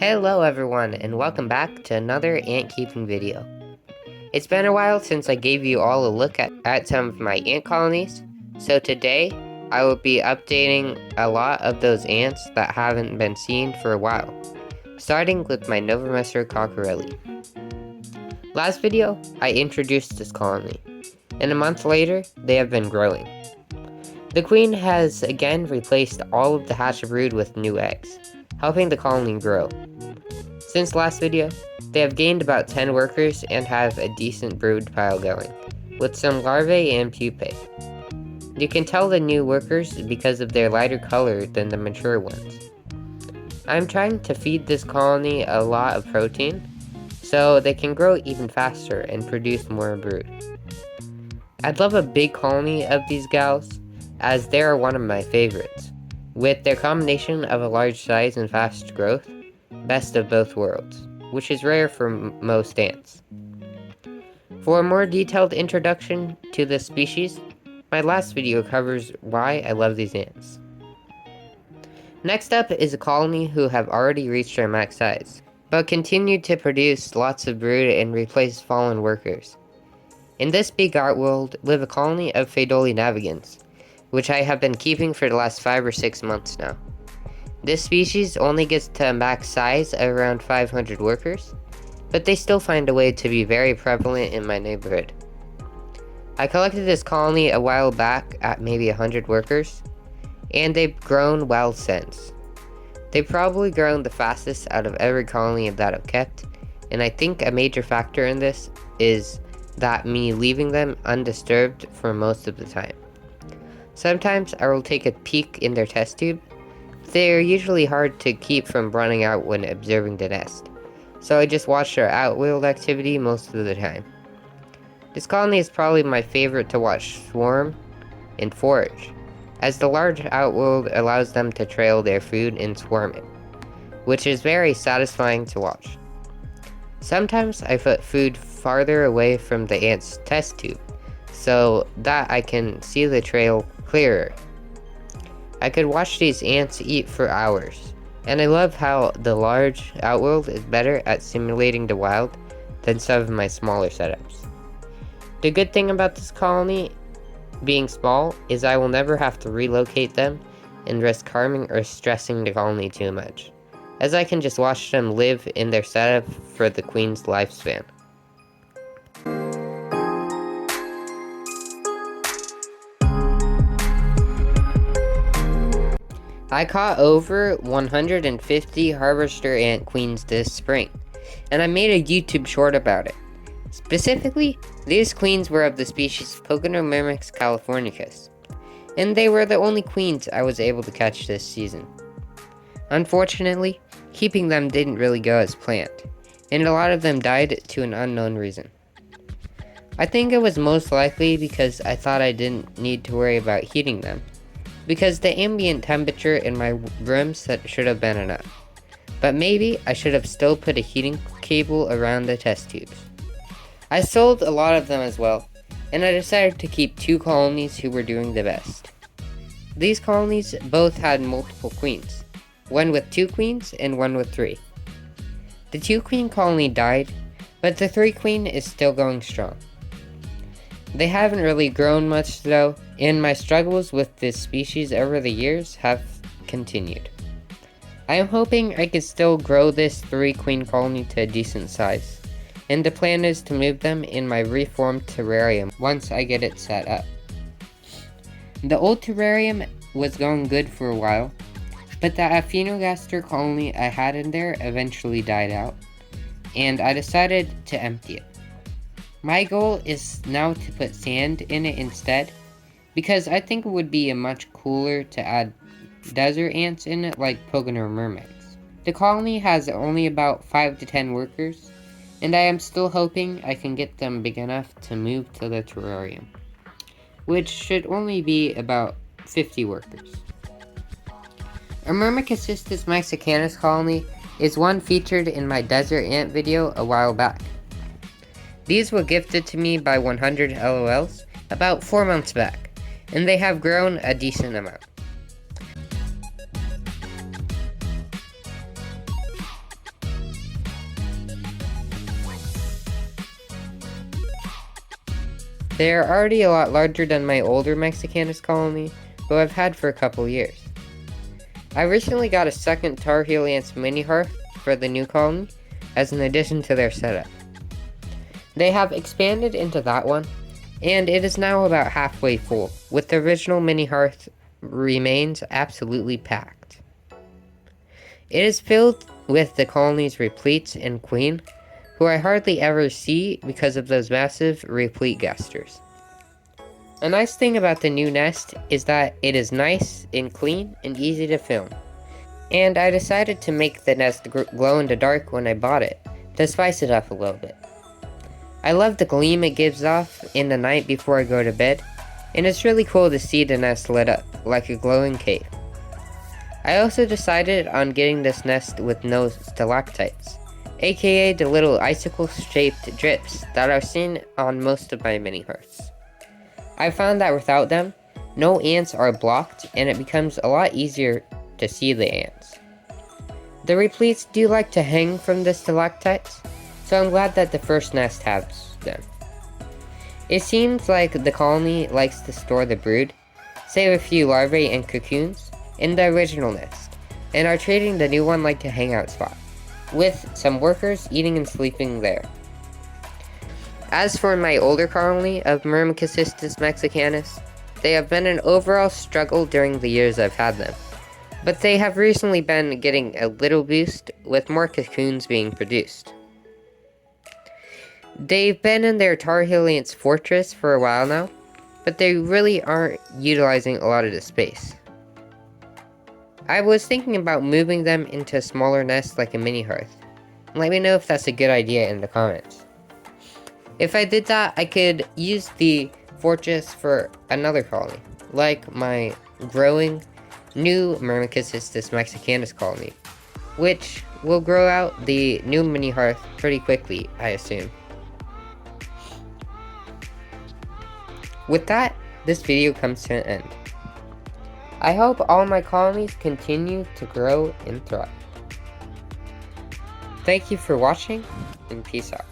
Hello everyone, and welcome back to another ant keeping video. It's been a while since I gave you all a look at some of my ant colonies, so today I will be updating a lot of those ants that haven't been seen for a while, starting with my Novomessor cockerelli. Last video, I introduced this colony, and a month later, they have been growing. The queen has again replaced all of the hatched brood with new eggs, helping the colony grow. Since last video, they have gained about 10 workers and have a decent brood pile going, with some larvae and pupae. You can tell the new workers because of their lighter color than the mature ones. I'm trying to feed this colony a lot of protein, so they can grow even faster and produce more brood. I'd love a big colony of these gals, as they are one of my favorites. With their combination of a large size and fast growth, best of both worlds, which is rare for most ants. For a more detailed introduction to this species, my last video covers why I love these ants. Next up is a colony who have already reached their max size, but continue to produce lots of brood and replace fallen workers. In this big art world live a colony of Fedi Navigants, which I have been keeping for the last 5 or 6 months now. This species only gets to a max size of around 500 workers, but they still find a way to be very prevalent in my neighborhood. I collected this colony a while back at maybe 100 workers, and they've grown well since. They've probably grown the fastest out of every colony that I've kept, and I think a major factor in this is that me leaving them undisturbed for most of the time. Sometimes I will take a peek in their test tube. They are usually hard to keep from running out when observing the nest, so I just watch their outworld activity most of the time. This colony is probably my favorite to watch swarm and forage, as the large outworld allows them to trail their food and swarm it, which is very satisfying to watch. Sometimes I put food farther away from the ant's test tube, so that I can see the trail clearer. I could watch these ants eat for hours, and I love how the large outworld is better at simulating the wild than some of my smaller setups. The good thing about this colony being small is I will never have to relocate them and risk harming or stressing the colony too much, as I can just watch them live in their setup for the queen's lifespan. I caught over 150 harvester ant queens this spring, and I made a YouTube short about it. Specifically, these queens were of the species Pogonomyrmex californicus, and they were the only queens I was able to catch this season. Unfortunately, keeping them didn't really go as planned, and a lot of them died to an unknown reason. I think it was most likely because I thought I didn't need to worry about heating them, because the ambient temperature in my room should have been enough, but maybe I should have still put a heating cable around the test tubes. I sold a lot of them as well, and I decided to keep 2 colonies who were doing the best. These colonies both had multiple queens, one with 2 queens and one with 3. The 2 queen colony died, but the 3 queen is still going strong. They haven't really grown much though, and my struggles with this species over the years have continued. I am hoping I can still grow this 3 queen colony to a decent size, and the plan is to move them in my reformed terrarium once I get it set up. The old terrarium was going good for a while, but the Aphenogaster colony I had in there eventually died out, and I decided to empty it. My goal is now to put sand in it instead, because I think it would be much cooler to add desert ants in it like Pogonomyrmex. The colony has only about 5 to 10 workers, and I am still hoping I can get them big enough to move to the terrarium, which should only be about 50 workers. A Myrmecystis mexicanus colony is one featured in my desert ant video a while back. These were gifted to me by 100 LOLs about 4 months back, and they have grown a decent amount. They are already a lot larger than my older Mexicanus colony, who I've had for a couple years. I recently got a second Tar Heel Ants mini hearth for the new colony, as an addition to their setup. They have expanded into that one, and it is now about halfway full, with the original mini hearth remains absolutely packed. It is filled with the colony's repletes and queen, who I hardly ever see because of those massive replete gasters. A nice thing about the new nest is that it is nice and clean and easy to film. And I decided to make the nest glow in the dark when I bought it, to spice it up a little bit. I love the gleam it gives off in the night before I go to bed, and it's really cool to see the nest lit up, like a glowing cave. I also decided on getting this nest with no stalactites, aka the little icicle-shaped drips that are seen on most of my mini hearths. I found that without them, no ants are blocked and it becomes a lot easier to see the ants. The repletes do like to hang from the stalactites, so I'm glad that the first nest has them. It seems like the colony likes to store the brood, save a few larvae and cocoons, in the original nest, and are treating the new one like a hangout spot, with some workers eating and sleeping there. As for my older colony of Myrmecocystus mexicanus, they have been an overall struggle during the years I've had them, but they have recently been getting a little boost with more cocoons being produced. They've been in their Tar Heel Ants fortress for a while now, but they really aren't utilizing a lot of the space. I was thinking about moving them into a smaller nest like a mini hearth. Let me know if that's a good idea in the comments. If I did that, I could use the fortress for another colony, like my growing new Myrmecocystus mexicanus colony, which will grow out the new mini hearth pretty quickly, I assume. With that, this video comes to an end. I hope all my colonies continue to grow and thrive. Thank you for watching, and peace out.